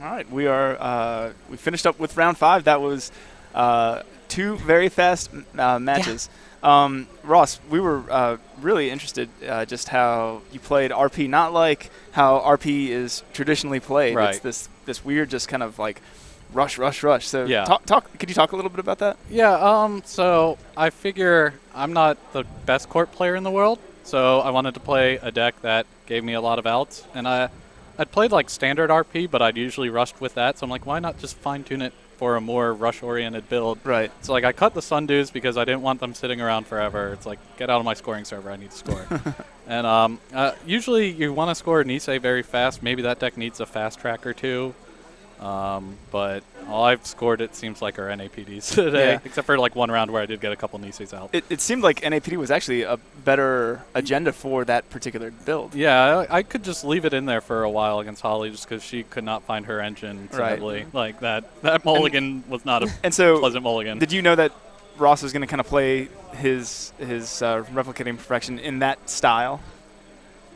All right, we finished up with round 5. That was 2 very fast matches. Yeah. Ross, we were really interested just how you played RP, not like how RP is traditionally played. Right. It's this weird, just kind of like rush. So yeah. Could you talk a little bit about that? Yeah. So I figure I'm not the best court player in the world, so I wanted to play a deck that gave me a lot of outs, and I'd played like standard RP, but I'd usually rushed with that, so I'm like, why not just fine-tune it for a more rush-oriented build? Right. So like I cut the Sundews because I didn't want them sitting around forever. It's like, get out of my scoring server, I need to score. And usually you want to score Nisei very fast. Maybe that deck needs a fast track or two. But all I've scored, it seems like, are NAPDs today, except for like one round where I did get a couple Niseis out. It seemed like NAPD was actually a better agenda for that particular build. Yeah, I could just leave it in there for a while against Holly just because she could not find her engine, sadly. Right. Like that mulligan was not a pleasant mulligan. Did you know that Ross was going to kind of play his replicating perfection in that style?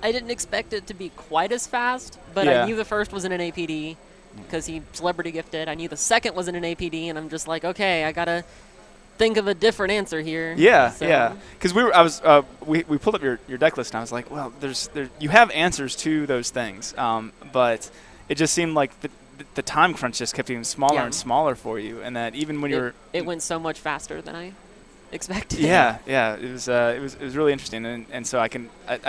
I didn't expect it to be quite as fast, but I knew the first was in an APD because he celebrity gifted. I knew the second was in an APD, and I'm just like, okay, I gotta think of a different answer here. Yeah. Because we pulled up your deck list, and I was like, well, you have answers to those things, but it just seemed like the time crunch just kept getting smaller and smaller for you, and that even when it went so much faster than I expected. Yeah. It was really interesting, and so I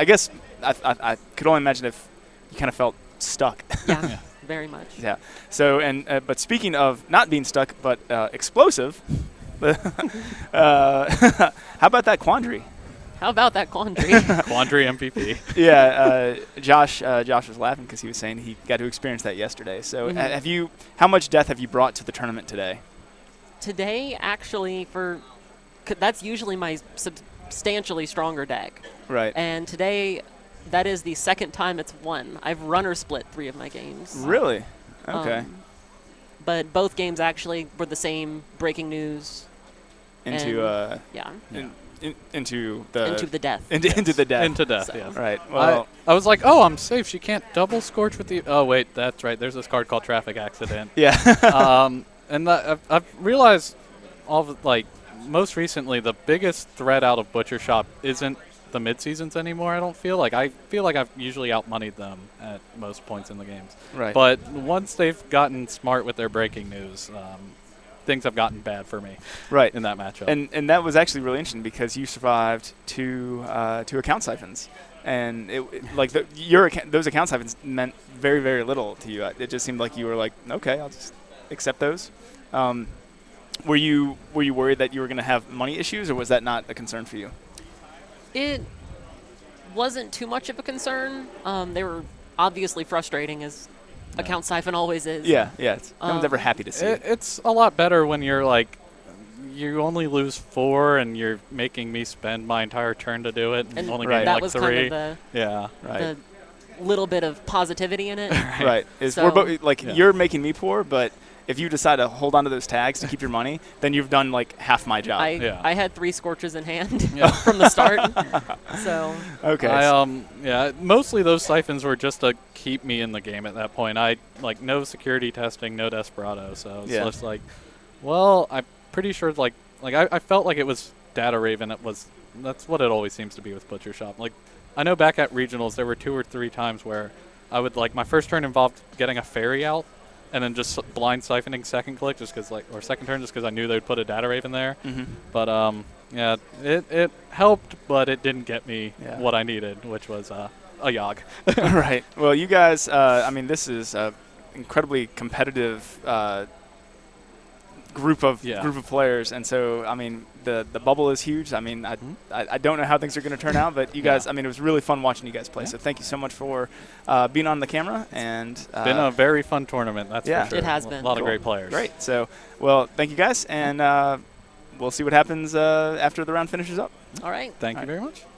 guess I could only imagine if you kind of felt stuck. Yeah. Very much. Yeah. So but speaking of not being stuck but explosive, how about that quandary? How about that quandary? Quandary MVP. Yeah. Josh was laughing because he was saying he got to experience that yesterday. So how much death have you brought to the tournament today? Today, actually, that's usually my substantially stronger deck. Right. And today, that is the second time it's won. I've runner split 3 of my games. Really? Okay. But both games actually were the same breaking news. Into the death. Into the death. Into death. So. Yes. Right. Well, I was like, oh, I'm safe. She can't double scorch with the. Oh wait, that's right. There's this card called Traffic Accident. Yeah. And I've realized most recently the biggest threat out of Butcher Shop isn't the mid-seasons anymore. I feel like I've usually outmoneyed them at most points in the games. Right. But once they've gotten smart with their breaking news, things have gotten bad for me. Right. In that matchup. And that was actually really interesting because you survived two account siphons, and those account siphons meant very, very little to you. It just seemed like you were like, okay, I'll just accept those. Were you worried that you were going to have money issues, or was that not a concern for you? It wasn't too much of a concern. They were obviously frustrating, as account siphon always is. Yeah. No one's ever happy to see it. It's a lot better when you're like, you only lose 4 and you're making me spend my entire turn to do it and only getting that like was 3. Kind of the little bit of positivity in it. Right. You're making me poor, but if you decide to hold on to those tags to keep your money, then you've done like half my job. I had 3 scorches in hand from the start. So okay. Mostly those siphons were just to keep me in the game at that point. I no security testing, no desperado. So it's just like, well, I'm pretty sure I felt like it was Data Raven. That's what it always seems to be with Butcher Shop. Like I know back at regionals there were 2 or 3 times where I would my first turn involved getting a fairy out. And then just blind siphoning second click or second turn just because I knew they would put a Data Raven there. Mm-hmm. But it helped, but it didn't get me what I needed, which was a Yogg. Right. Well, you guys, this is an incredibly competitive group of players, and so the bubble is huge. I don't know how things are going to turn out, but you guys, it was really fun watching you guys play. So thank you so much for being on the camera, and been a very fun tournament. That's for sure. It has been a lot of great players. Great. So thank you guys, and we'll see what happens after the round finishes up. All right. Thank you very much.